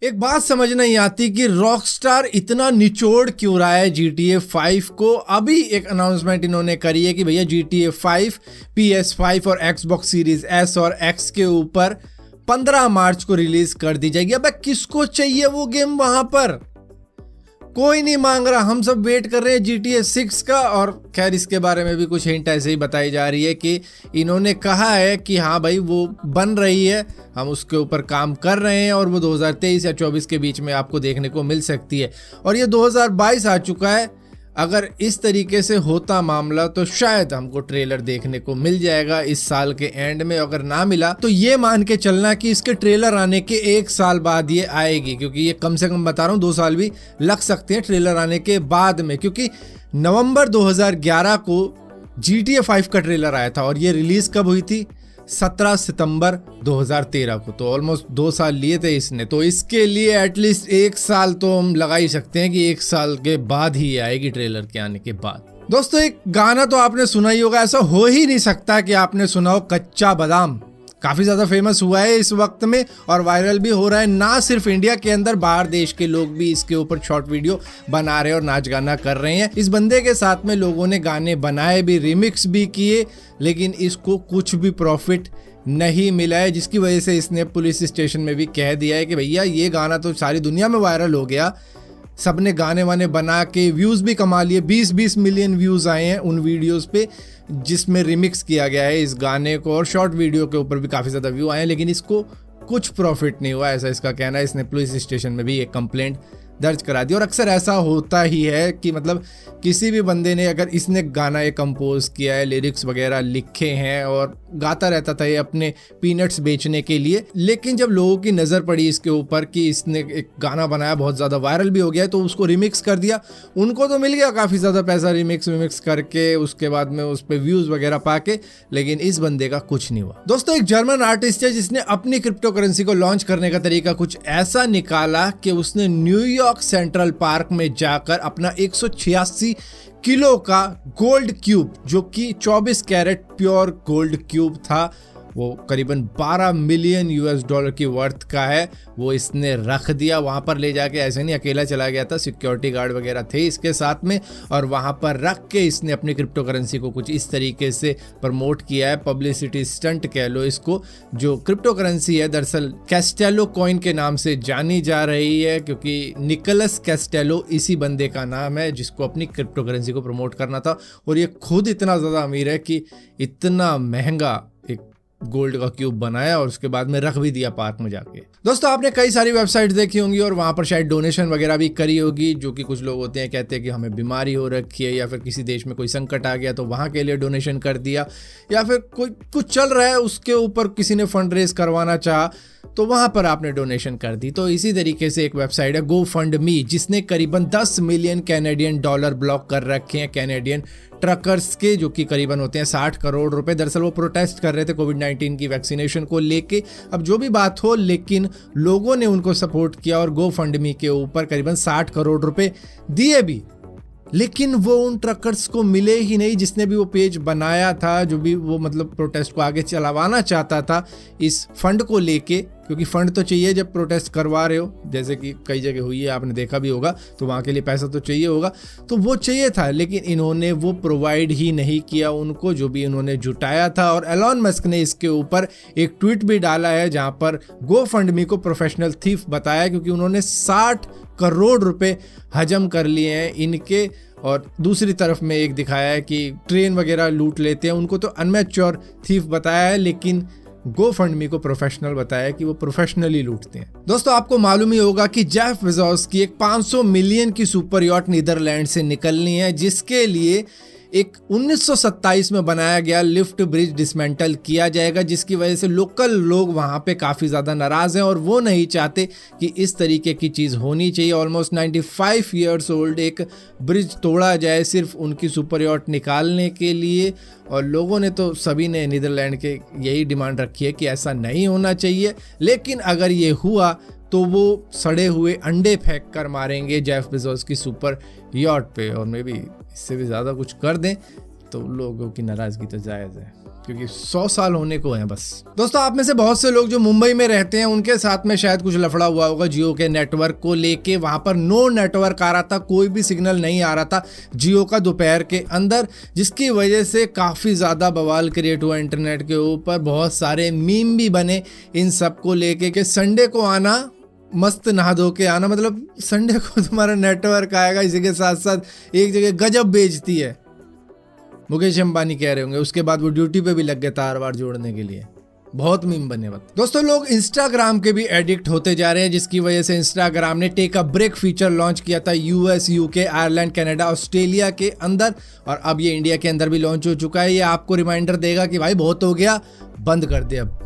एक बात समझ नहीं आती कि रॉकस्टार इतना निचोड़ क्यों रहा है GTA 5 को। अभी एक अनाउंसमेंट इन्होंने करी है कि भैया GTA 5 PS5 और Xbox Series S और X के ऊपर 15 मार्च को रिलीज कर दी जाएगी। अब किसको चाहिए वो गेम वहां पर? कोई नहीं मांग रहा। हम सब वेट कर रहे हैं GTA 6 का। और खैर इसके बारे में भी कुछ हिंट ऐसे ही बताई जा रही है कि इन्होंने कहा है कि हाँ भाई वो बन रही है, हम उसके ऊपर काम कर रहे हैं और वो 2023 या 24 के बीच में आपको देखने को मिल सकती है। और ये 2022 आ चुका है। अगर इस तरीके से होता मामला तो शायद हमको ट्रेलर देखने को मिल जाएगा इस साल के एंड में। अगर ना मिला तो ये मान के चलना कि इसके ट्रेलर आने के 1 साल बाद ये आएगी, क्योंकि ये कम से कम बता रहा हूँ 2 साल भी लग सकते हैं ट्रेलर आने के बाद में। क्योंकि नवंबर 2011 को GTA 5 का ट्रेलर आया था और ये रिलीज कब हुई थी? 17 सितंबर 2013 को। तो ऑलमोस्ट 2 साल लिए थे इसने। तो इसके लिए एटलीस्ट 1 साल तो हम लगा ही सकते हैं कि 1 साल के बाद ही आएगी ट्रेलर के आने के बाद। दोस्तों एक गाना तो आपने सुना ही होगा, ऐसा हो ही नहीं सकता कि आपने सुना हो कच्चा बादाम। काफी ज्यादा फेमस हुआ है इस वक्त में और वायरल भी हो रहा है। ना सिर्फ इंडिया के अंदर, बाहर देश के लोग भी इसके ऊपर शॉर्ट वीडियो बना रहे हैं और नाच गाना कर रहे हैं। इस बंदे के साथ में लोगों ने गाने बनाए भी, रिमिक्स भी किए, लेकिन इसको कुछ भी प्रॉफिट नहीं मिला है, जिसकी वजह से इसने पुलिस स्टेशन में भी कह दिया है कि भैया ये गाना तो सारी दुनिया में वायरल हो गया, सबने गाने वाने बना के व्यूज भी कमा लिए। 20-20 मिलियन व्यूज आए हैं उन वीडियोस पे जिसमें रिमिक्स किया गया है इस गाने को, और शॉर्ट वीडियो के ऊपर भी काफी ज्यादा व्यू आए हैं, लेकिन इसको कुछ प्रॉफिट नहीं हुआ, ऐसा इसका कहना है। इसने पुलिस स्टेशन में भी एक कंप्लेंट दर्ज करा दी। और अक्सर ऐसा होता ही है कि मतलब किसी भी बंदे ने, अगर इसने गाना ये कंपोज किया है, लिरिक्स वगैरह लिखे हैं और गाता रहता था ये अपने पीनट्स बेचने के लिए, लेकिन जब लोगों की नज़र पड़ी इसके ऊपर कि इसने एक गाना बनाया, बहुत ज़्यादा वायरल भी हो गया है, तो उसको रिमिक्स कर दिया। उनको तो मिल गया काफ़ी ज़्यादा पैसा रिमिक्स करके, उसके बाद में उस पर व्यूज़ वगैरह पाके, लेकिन इस बंदे का कुछ नहीं हुआ। दोस्तों एक जर्मन आर्टिस्ट है जिसने अपनी क्रिप्टो करेंसी को लॉन्च करने का तरीका कुछ ऐसा निकाला कि उसने न्यूयॉर्क सेंट्रल पार्क में जाकर अपना 186 किलो का गोल्ड क्यूब, जो कि 24 कैरेट प्योर गोल्ड क्यूब था, वो करीबन 12 मिलियन US$ की वर्थ का है, वो इसने रख दिया वहाँ पर ले जाके। ऐसे नहीं अकेला चला गया था, सिक्योरिटी गार्ड वगैरह थे इसके साथ में, और वहाँ पर रख के इसने अपनी क्रिप्टो करेंसी को कुछ इस तरीके से प्रमोट किया है। पब्लिसिटी स्टंट कह लो इसको। जो क्रिप्टो करेंसी है दरअसल कैस्टेलो कॉइन के नाम से जानी जा रही है, क्योंकि निकोलस कैस्टेलो इसी बंदे का नाम है जिसको अपनी क्रिप्टो करेंसी को प्रमोट करना था। और ये खुद इतना ज़्यादा अमीर है कि इतना महंगा एक गोल्ड का क्यूब बनाया और उसके बाद में रख भी दिया पार्क में जाके। दोस्तों आपने कई सारी वेबसाइट देखी होंगी और वहाँ पर शायद डोनेशन वगैरह भी करी होगी, जो कि कुछ लोग होते हैं कहते हैं कि हमें बीमारी हो रखी है, या फिर किसी देश में कोई संकट आ गया तो वहाँ के लिए डोनेशन कर दिया, या फिर कोई कुछ चल रहा है उसके ऊपर किसी ने फंड रेज करवाना चाहा तो वहाँ पर आपने डोनेशन कर दी। तो इसी तरीके से एक वेबसाइट है GoFundMe, जिसने करीबन 10 मिलियन कैनेडियन डॉलर ब्लॉक कर रखे हैं कैनेडियन ट्रकर्स के, जो कि करीबन होते हैं 60 करोड़ रुपए। दरअसल वो प्रोटेस्ट कर रहे थे कोविड-19 की वैक्सीनेशन को लेके। अब जो भी बात हो, लेकिन लोगों ने उनको सपोर्ट किया और GoFundMe के ऊपर करीबन 60 करोड़ रुपए दिए भी, लेकिन वो उन ट्रकर्स को मिले ही नहीं जिसने भी वो पेज बनाया था, जो भी वो मतलब प्रोटेस्ट को आगे चलावाना चाहता था इस फंड को लेके। क्योंकि फंड तो चाहिए जब प्रोटेस्ट करवा रहे हो, जैसे कि कई जगह हुई है, आपने देखा भी होगा, तो वहाँ के लिए पैसा तो चाहिए होगा, तो वो चाहिए था, लेकिन इन्होंने वो प्रोवाइड ही नहीं किया उनको, जो भी इन्होंने जुटाया था। और एलॉन मस्क ने इसके ऊपर एक ट्वीट भी डाला है जहाँ पर GoFundMe को प्रोफेशनल थीफ बताया, क्योंकि उन्होंने 60 करोड़ रुपए हजम कर लिए हैं इनके। और दूसरी तरफ में एक दिखाया है कि ट्रेन वगैरह लूट लेते हैं, उनको तो अनमैच्योर थीफ बताया है, लेकिन GoFundMe को प्रोफेशनल बताया कि वो प्रोफेशनली लूटते हैं। दोस्तों आपको मालूम ही होगा कि जेफ बेजोस की एक 500 मिलियन की सुपर यॉट नीदरलैंड से निकलनी है, जिसके लिए एक 1927 में बनाया गया लिफ्ट ब्रिज डिसमेंटल किया जाएगा, जिसकी वजह से लोकल लोग वहाँ पे काफ़ी ज़्यादा नाराज़ हैं और वो नहीं चाहते कि इस तरीके की चीज़ होनी चाहिए। ऑलमोस्ट 95 ईयर्स ओल्ड एक ब्रिज तोड़ा जाए सिर्फ उनकी सुपर यॉट निकालने के लिए। और लोगों ने तो सभी ने नीदरलैंड के यही डिमांड रखी है कि ऐसा नहीं होना चाहिए, लेकिन अगर ये हुआ तो वो सड़े हुए अंडे फेंक कर मारेंगे जेफ बेजोस की सुपर यॉट पे, और मे बी इससे भी ज़्यादा कुछ कर दें तो लोगों की नाराज़गी तो जायज़ है। क्योंकि 100 साल होने को हैं बस। दोस्तों, आप में से बहुत से लोग जो मुंबई में रहते हैं उनके साथ में शायद कुछ लफड़ा हुआ होगा जियो के नेटवर्क को लेके। वहां पर नो नेटवर्क आ रहा था, कोई भी सिग्नल नहीं आ रहा था जियो का दोपहर के अंदर, जिसकी वजह से काफी ज्यादा बवाल क्रिएट हुआ इंटरनेट के ऊपर। बहुत सारे मीम भी बने इन सब को लेके कि संडे को आना, मस्त नहा धो के आना, मतलब संडे को तुम्हारा नेटवर्क आएगा। इसी के साथ साथ एक जगह गजब बेइज्जती है, मुकेश अंबानी कह रहे होंगे, उसके बाद वो ड्यूटी पे भी लग गए तार वार जोड़ने के लिए। बहुत मीम बने वक्त। दोस्तों, लोग इंस्टाग्राम के भी एडिक्ट होते जा रहे हैं, जिसकी वजह से इंस्टाग्राम ने take a break feature launch किया था US, UK, Ireland, Canada, Australia के अंदर, और अब ये इंडिया के अंदर भी लॉन्च हो चुका है। ये आपको रिमाइंडर देगा कि भाई बहुत हो गया, बंद कर दे अब।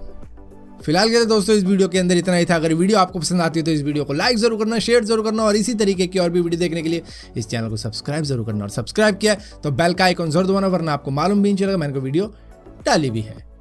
फिलहाल के लिए दोस्तों इस वीडियो के अंदर इतना ही था। अगर वीडियो आपको पसंद आती है तो इस वीडियो को लाइक जरूर करना, शेयर जरूर करना, और इसी तरीके की और भी वीडियो देखने के लिए इस चैनल को सब्सक्राइब जरूर करना। और सब्सक्राइब किया तो बेल का आइकॉन जरूर दबाना, वरना आपको मालूम भी नहीं चलेगा मैंने को वीडियो डाली भी है।